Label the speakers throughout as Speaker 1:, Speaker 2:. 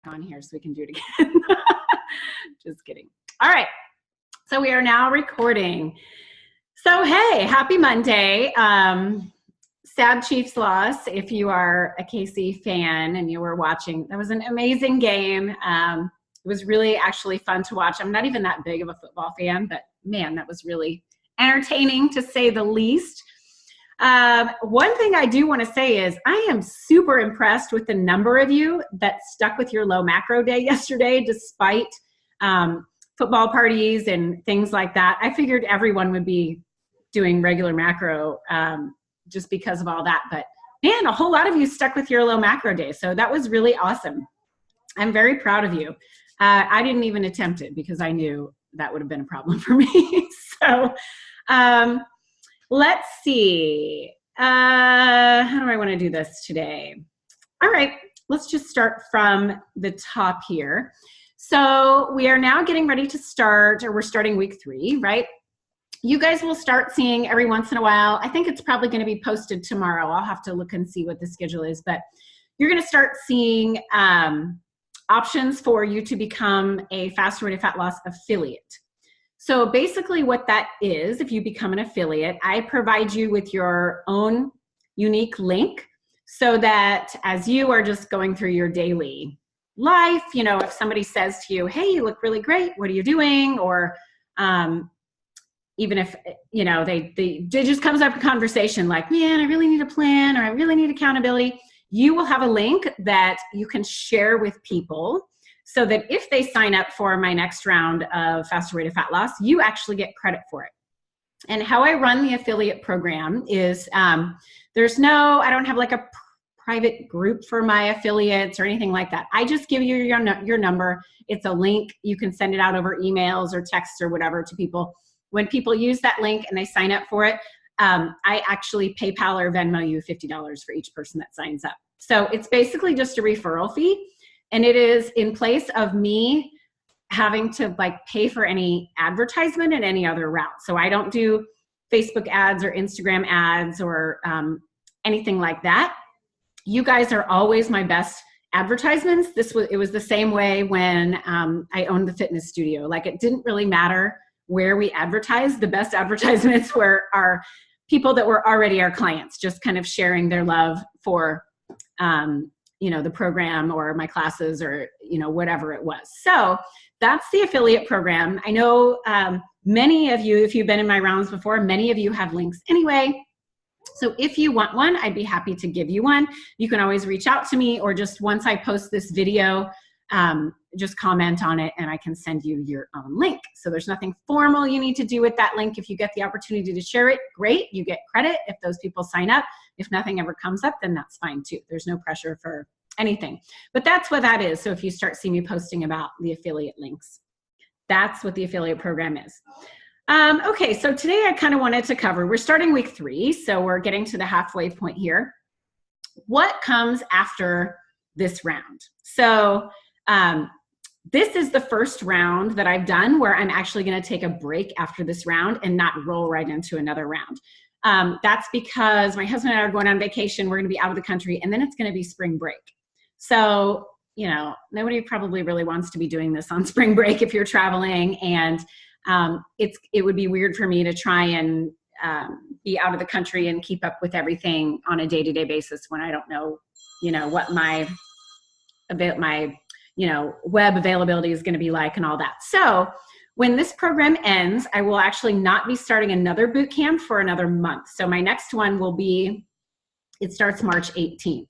Speaker 1: on here so we can do it again. Just kidding. All right. So we are now recording. So, hey, happy Monday. Sad Chiefs loss. If you are a KC fan and you were watching, that was an amazing game. It was really actually fun to watch. I'm not even that big of a football fan, but man, that was really entertaining to say the least. One thing I do want to say is I am super impressed with the number of you that stuck with your low macro day yesterday, despite football parties and things like that. I figured everyone would be doing regular macro just because of all that. But man, a whole lot of you stuck with your low macro day. So that was really awesome. I'm very proud of you. I didn't even attempt it because I knew that would have been a problem for me. So let's see. How do I want to do this today? All right, let's just start from the top here. So we are now getting ready to start, or we're starting week 3, right? You guys will start seeing every once in a while. I think it's probably going to be posted tomorrow. I'll have to look and see what the schedule is, but you're going to start seeing options for you to become a Faster Way to Fat Loss affiliate. So basically what that is, if you become an affiliate, I provide you with your own unique link so that as you are just going through your daily life, you know, if somebody says to you, hey, you look really great, what are you doing? Or even if, you know, they just comes up a conversation like, man, I really need a plan, or I really need accountability. You will have a link that you can share with people so that if they sign up for my next round of Faster Way to Fat Loss, you actually get credit for it. And how I run the affiliate program is I don't have like a private group for my affiliates or anything like that. I just give you your number. It's a link. You can send it out over emails or texts or whatever to people. When people use that link and they sign up for it, I actually PayPal or Venmo you $50 for each person that signs up. So it's basically just a referral fee. And it is in place of me having to like pay for any advertisement in any other route. So I don't do Facebook ads or Instagram ads or anything like that. You guys are always my best advertisements. It was the same way when I owned the fitness studio. Like it didn't really matter where we advertised. The best advertisements were our people that were already our clients, just kind of sharing their love for you know, the program or my classes or, you know, whatever it was. So that's the affiliate program. I know many of you, if you've been in my rounds before, many of you have links anyway. So if you want one, I'd be happy to give you one. You can always reach out to me, or just once I post this video, just comment on it and I can send you your own link. So there's nothing formal you need to do with that link. If you get the opportunity to share it, great, you get credit if those people sign up. If nothing ever comes up, then that's fine too. There's no pressure for anything, but that's what that is. So if you start seeing me posting about the affiliate links, that's what the affiliate program is. Okay, so today I kind of wanted to cover, we're starting week 3, so we're getting to the halfway point here. What comes after this round? So this is the first round that I've done where I'm actually going to take a break after this round and not roll right into another round. That's because my husband and I are going on vacation. We're going to be out of the country, and then it's going to be spring break. So, you know, nobody probably really wants to be doing this on spring break if you're traveling, and it would be weird for me to try and be out of the country and keep up with everything on a day-to-day basis when I don't know, you know, what my you know, web availability is going to be like and all that. So when this program ends, I will actually not be starting another boot camp for another month. So my next one will be, it starts March 18th.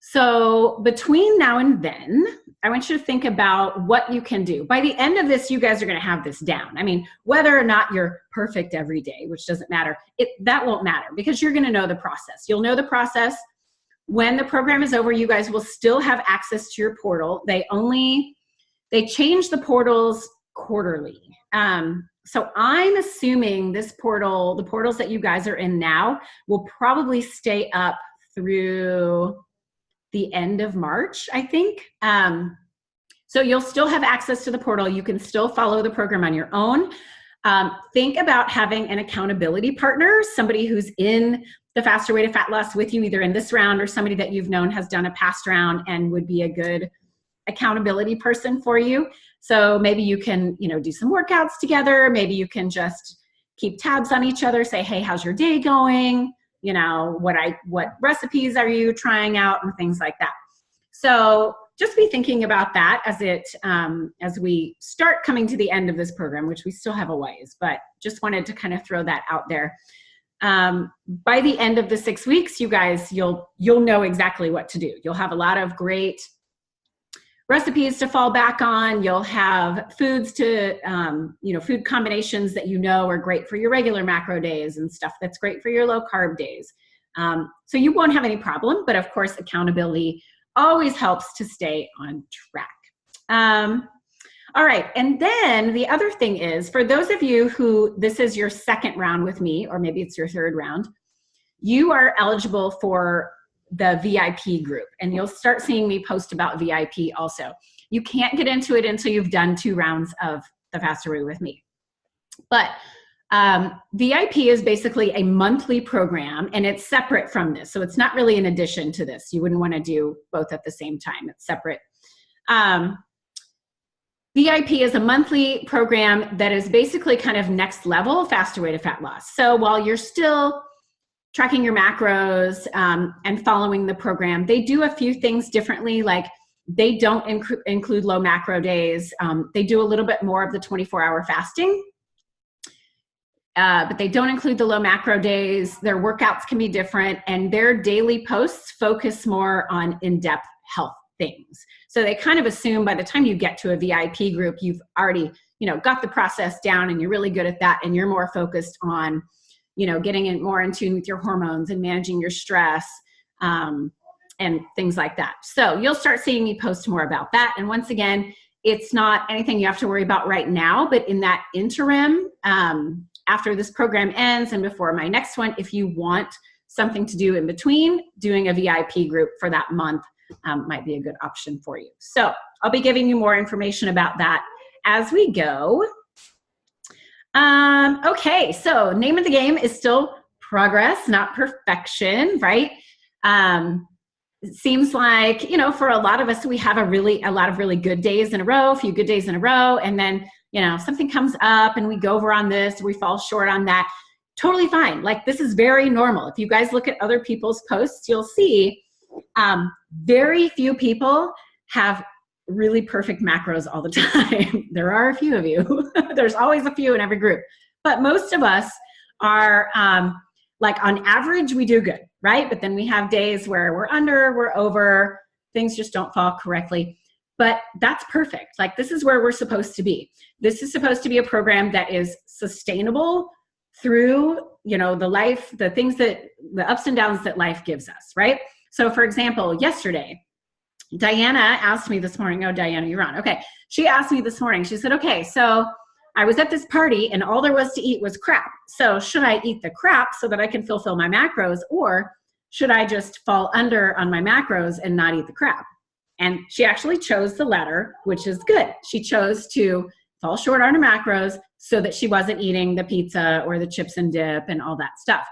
Speaker 1: So between now and then, I want you to think about what you can do. By the end of this, you guys are going to have this down. I mean, whether or not you're perfect every day, which doesn't matter, that won't matter because you're going to know the process. You'll know the process. When the program is over, you guys will still have access to your portal. They change the portals quarterly. So I'm assuming this portal, the portals that you guys are in now, will probably stay up through the end of March, I think. So you'll still have access to the portal. You can still follow the program on your own. Think about having an accountability partner, somebody who's in the Faster Way to Fat Loss with you, either in this round or somebody that you've known has done a past round and would be a good accountability person for you. So maybe you can, do some workouts together. Maybe you can just keep tabs on each other, say, hey, how's your day going? What recipes are you trying out, and things like that. So just be thinking about that as we start coming to the end of this program, which we still have a ways, but just wanted to kind of throw that out there. By the end of the 6 weeks, you guys, you'll know exactly what to do. You'll have a lot of great recipes to fall back on. You'll have foods to, food combinations that are great for your regular macro days and stuff that's great for your low carb days. So you won't have any problem, but of course, accountability always helps to stay on track. All right, and then the other thing is, for those of you who this is your second round with me, or maybe it's your third round, you are eligible for the VIP group, and you'll start seeing me post about VIP also. You can't get into it until you've done 2 rounds of the Faster Way with me. But VIP is basically a monthly program, and it's separate from this. So it's not really in addition to this. You wouldn't want to do both at the same time. It's separate. VIP is a monthly program that is basically kind of next level Faster Way to Fat Loss. So while you're still tracking your macros and following the program, they do a few things differently. Like they don't include low macro days. They do a little bit more of the 24-hour fasting, but they don't include the low macro days. Their workouts can be different, and their daily posts focus more on in-depth health things. So they kind of assume by the time you get to a VIP group, you've already, got the process down and you're really good at that, and you're more focused on, getting in more in tune with your hormones and managing your stress and things like that. So you'll start seeing me post more about that. And once again, it's not anything you have to worry about right now, but in that interim, after this program ends and before my next one, if you want something to do in between, doing a VIP group for that month might be a good option for you. So I'll be giving you more information about that as we go. Okay, so name of the game is still progress, not perfection, right? It seems like, for a lot of us, we have a lot of really good days in a row, a few good days in a row, and then, something comes up and we go over on this, we fall short on that. Totally fine. Like, this is very normal. If you guys look at other people's posts, you'll see very few people have really perfect macros all the time. There are a few of you. There's always a few in every group. But most of us are, like on average, we do good, right? But then we have days where we're under, we're over, things just don't fall correctly. But that's perfect. Like, this is where we're supposed to be. This is supposed to be a program that is sustainable through, the ups and downs that life gives us, right? So for example, yesterday, Diana asked me this morning, oh, Diana, you're on. Okay. She asked me this morning, she said, okay, so I was at this party and all there was to eat was crap. So should I eat the crap so that I can fulfill my macros, or should I just fall under on my macros and not eat the crap? And she actually chose the latter, which is good. She chose to fall short on her macros so that she wasn't eating the pizza or the chips and dip and all that stuff.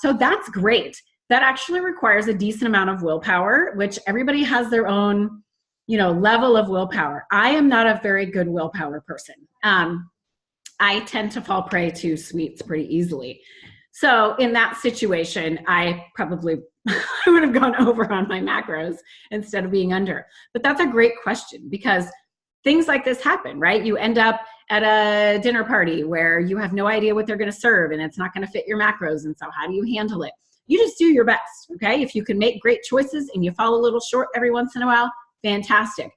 Speaker 1: So that's great. That actually requires a decent amount of willpower, which everybody has their own, level of willpower. I am not a very good willpower person. I tend to fall prey to sweets pretty easily. So in that situation, I probably would have gone over on my macros instead of being under. But that's a great question, because things like this happen, right? You end up at a dinner party where you have no idea what they're going to serve and it's not going to fit your macros. And so how do you handle it? You just do your best, okay? If you can make great choices and you fall a little short every once in a while, fantastic.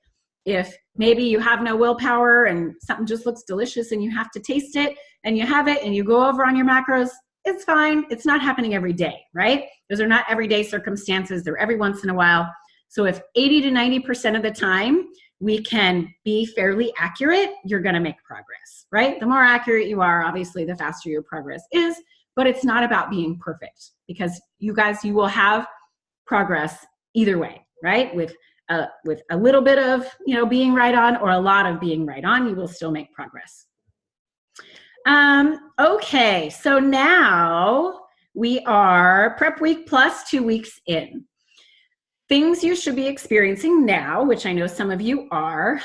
Speaker 1: If maybe you have no willpower and something just looks delicious and you have to taste it and you have it and you go over on your macros, it's fine. It's not happening every day, right? Those are not everyday circumstances. They're every once in a while. So if 80 to 90% of the time we can be fairly accurate, you're going to make progress, right? The more accurate you are, obviously, the faster your progress is. But it's not about being perfect, because you guys, you will have progress either way, right? With a little bit of, being right on, or a lot of being right on, you will still make progress. Okay, so now we are prep week plus 2 weeks in. Things you should be experiencing now, which I know some of you are,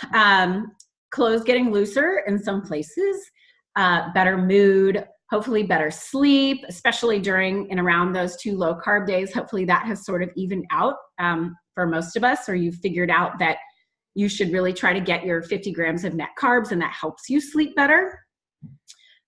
Speaker 1: clothes getting looser in some places, better mood, hopefully better sleep, especially during and around those 2 low carb days. Hopefully that has sort of evened out for most of us, or you've figured out that you should really try to get your 50 grams of net carbs, and that helps you sleep better.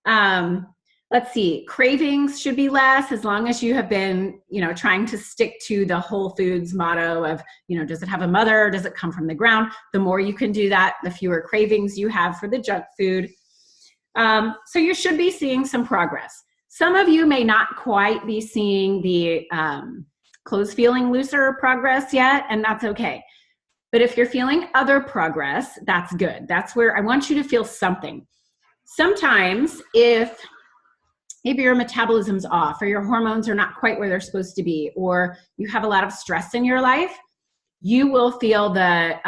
Speaker 1: Let's see, cravings should be less, as long as you have been, trying to stick to the Whole Foods motto of, does it have a mother? Does it come from the ground? The more you can do that, the fewer cravings you have for the junk food. So you should be seeing some progress. Some of you may not quite be seeing the clothes feeling looser progress yet, and that's okay. But if you're feeling other progress, that's good. That's where I want you to feel something. Sometimes if maybe your metabolism's off, or your hormones are not quite where they're supposed to be, or you have a lot of stress in your life, you will feel the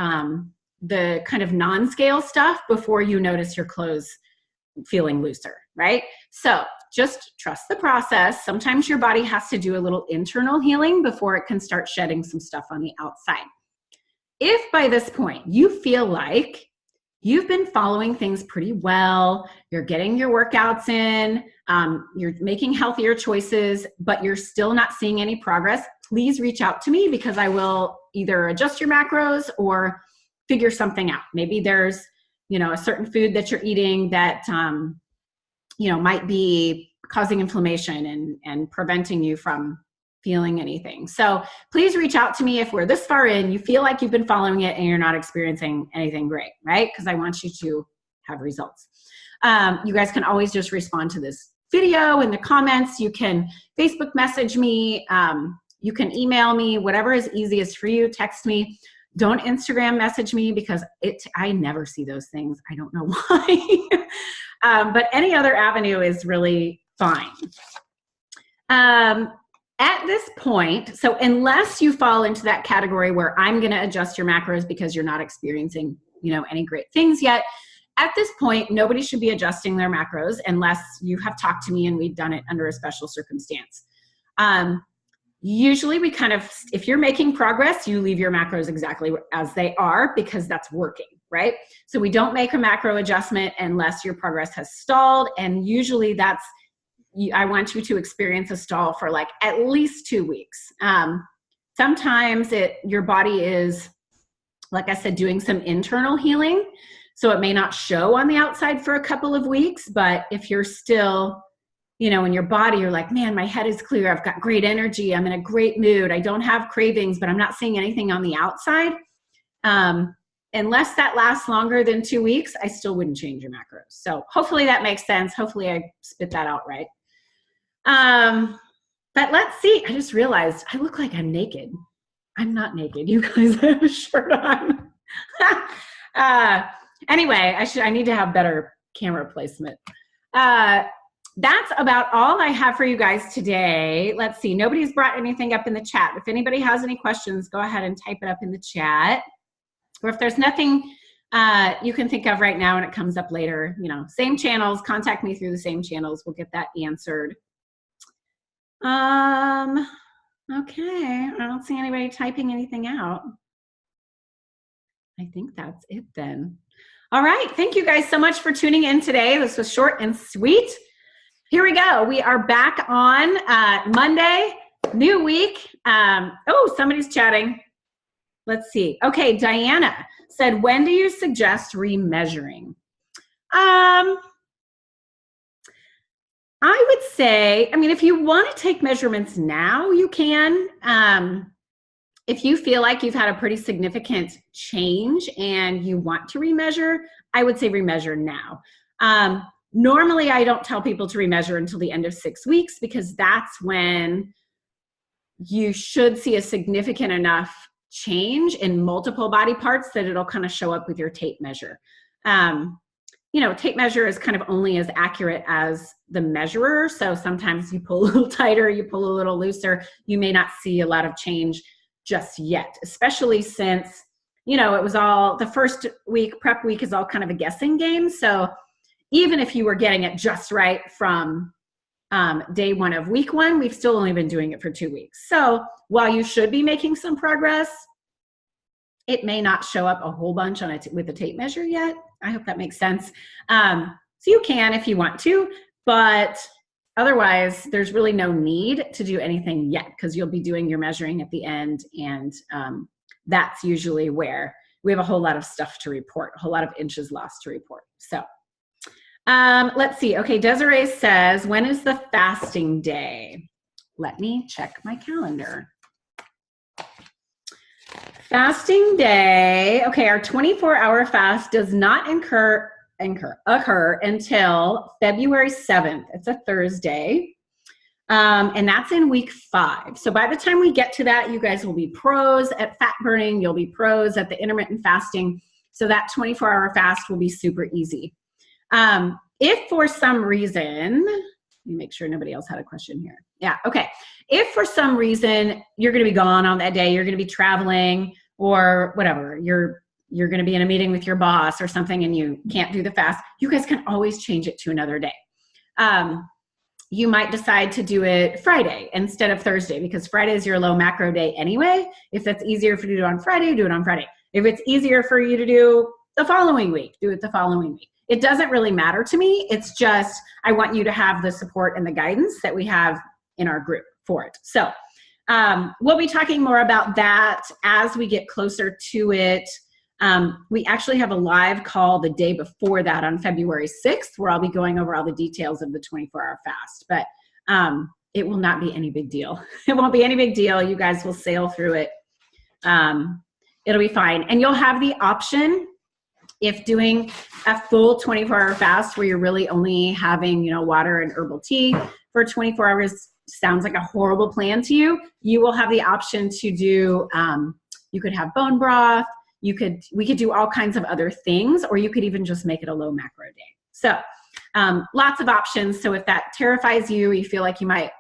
Speaker 1: kind of non-scale stuff before you notice your clothes feeling looser, right? So just trust the process. Sometimes your body has to do a little internal healing before it can start shedding some stuff on the outside. If by this point you feel like you've been following things pretty well, you're getting your workouts in, you're making healthier choices, but you're still not seeing any progress, please reach out to me, because I will either adjust your macros or figure something out. Maybe there's, a certain food that you're eating that, might be causing inflammation and preventing you from feeling anything. So please reach out to me if we're this far in, you feel like you've been following it and you're not experiencing anything great, right? Because I want you to have results. You guys can always just respond to this video in the comments. You can Facebook message me. You can email me, whatever is easiest for you. Text me. Don't Instagram message me, because I never see those things. I don't know why. But any other avenue is really fine. At this point, so unless you fall into that category where I'm going to adjust your macros because you're not experiencing, any great things yet, at this point, nobody should be adjusting their macros unless you have talked to me and we've done it under a special circumstance. Usually we if you're making progress, you leave your macros exactly as they are, because that's working, right? So we don't make a macro adjustment unless your progress has stalled. And usually I want you to experience a stall for like at least 2 weeks. Sometimes your body is, like I said, doing some internal healing. So it may not show on the outside for a couple of weeks, but if you're still, in your body, you're like, man, my head is clear. I've got great energy. I'm in a great mood. I don't have cravings, but I'm not seeing anything on the outside. Unless that lasts longer than 2 weeks, I still wouldn't change your macros. So hopefully that makes sense. Hopefully I spit that out right. But let's see. I just realized I look like I'm naked. I'm not naked. You guys have a shirt on. Anyway, I need to have better camera placement. That's about all I have for you guys today. Let's see. Nobody's brought anything up in the chat. If anybody has any questions, go ahead and type it up in the chat. Or if there's nothing you can think of right now and it comes up later, same channels, contact me through the same channels. We'll get that answered. Okay. I don't see anybody typing anything out. I think that's it then. All right. Thank you guys so much for tuning in today. This was short and sweet. Here we go. We are back on Monday, new week. Oh, somebody's chatting. Let's see. Okay, Diana said, when do you suggest remeasuring? I would say, if you want to take measurements now, you can. If you feel like you've had a pretty significant change and you want to remeasure, I would say remeasure now. Normally, I don't tell people to remeasure until the end of 6 weeks, because that's when you should see a significant enough change in multiple body parts that it'll kind of show up with your tape measure. Tape measure is kind of only as accurate as the measurer. So sometimes you pull a little tighter, you pull a little looser. You may not see a lot of change just yet, especially since, it was all the first week, prep week is all kind of a guessing game. So even if you were getting it just right from day 1 of week 1, we've still only been doing it for 2 weeks. So while you should be making some progress, it may not show up a whole bunch on with a tape measure yet. I hope that makes sense. So you can if you want to, but otherwise there's really no need to do anything yet because you'll be doing your measuring at the end, and that's usually where we have a whole lot of stuff to report, a whole lot of inches lost to report. So let's see. Okay, Desiree says, when is the fasting day? Let me check my calendar. Fasting day. Okay, our 24-hour fast does not occur until February 7th. It's a Thursday. And that's in week 5. So by the time we get to that, you guys will be pros at fat burning. You'll be pros at the intermittent fasting. So that 24-hour fast will be super easy. If for some reason, let me make sure nobody else had a question here. Yeah, okay. If for some reason you're going to be gone on that day, you're going to be traveling or whatever, you're going to be in a meeting with your boss or something and you can't do the fast, you guys can always change it to another day. You might decide to do it Friday instead of Thursday because Friday is your low macro day anyway. If that's easier for you to do on Friday, do it on Friday. If it's easier for you to do the following week, do it the following week. It doesn't really matter to me. It's just I want you to have the support and the guidance that we have in our group for it. So we'll be talking more about that as we get closer to it. We actually have a live call the day before that on February 6th where I'll be going over all the details of the 24-hour fast, but it will not be any big deal. It won't be any big deal. You guys will sail through it. It'll be fine. And you'll have the option, if doing a full 24-hour fast where you're really only having, water and herbal tea for 24 hours sounds like a horrible plan to you, you will have the option to do, you could have bone broth, we could do all kinds of other things, or you could even just make it a low macro day. So lots of options. So if that terrifies you, you feel like you might,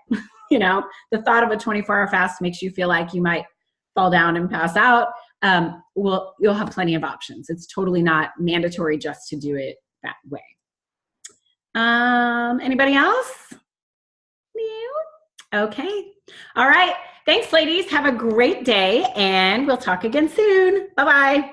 Speaker 1: the thought of a 24-hour fast makes you feel like you might fall down and pass out, you'll have plenty of options. It's totally not mandatory just to do it that way. Anybody else? Okay. All right. Thanks, ladies. Have a great day, and we'll talk again soon. Bye-bye.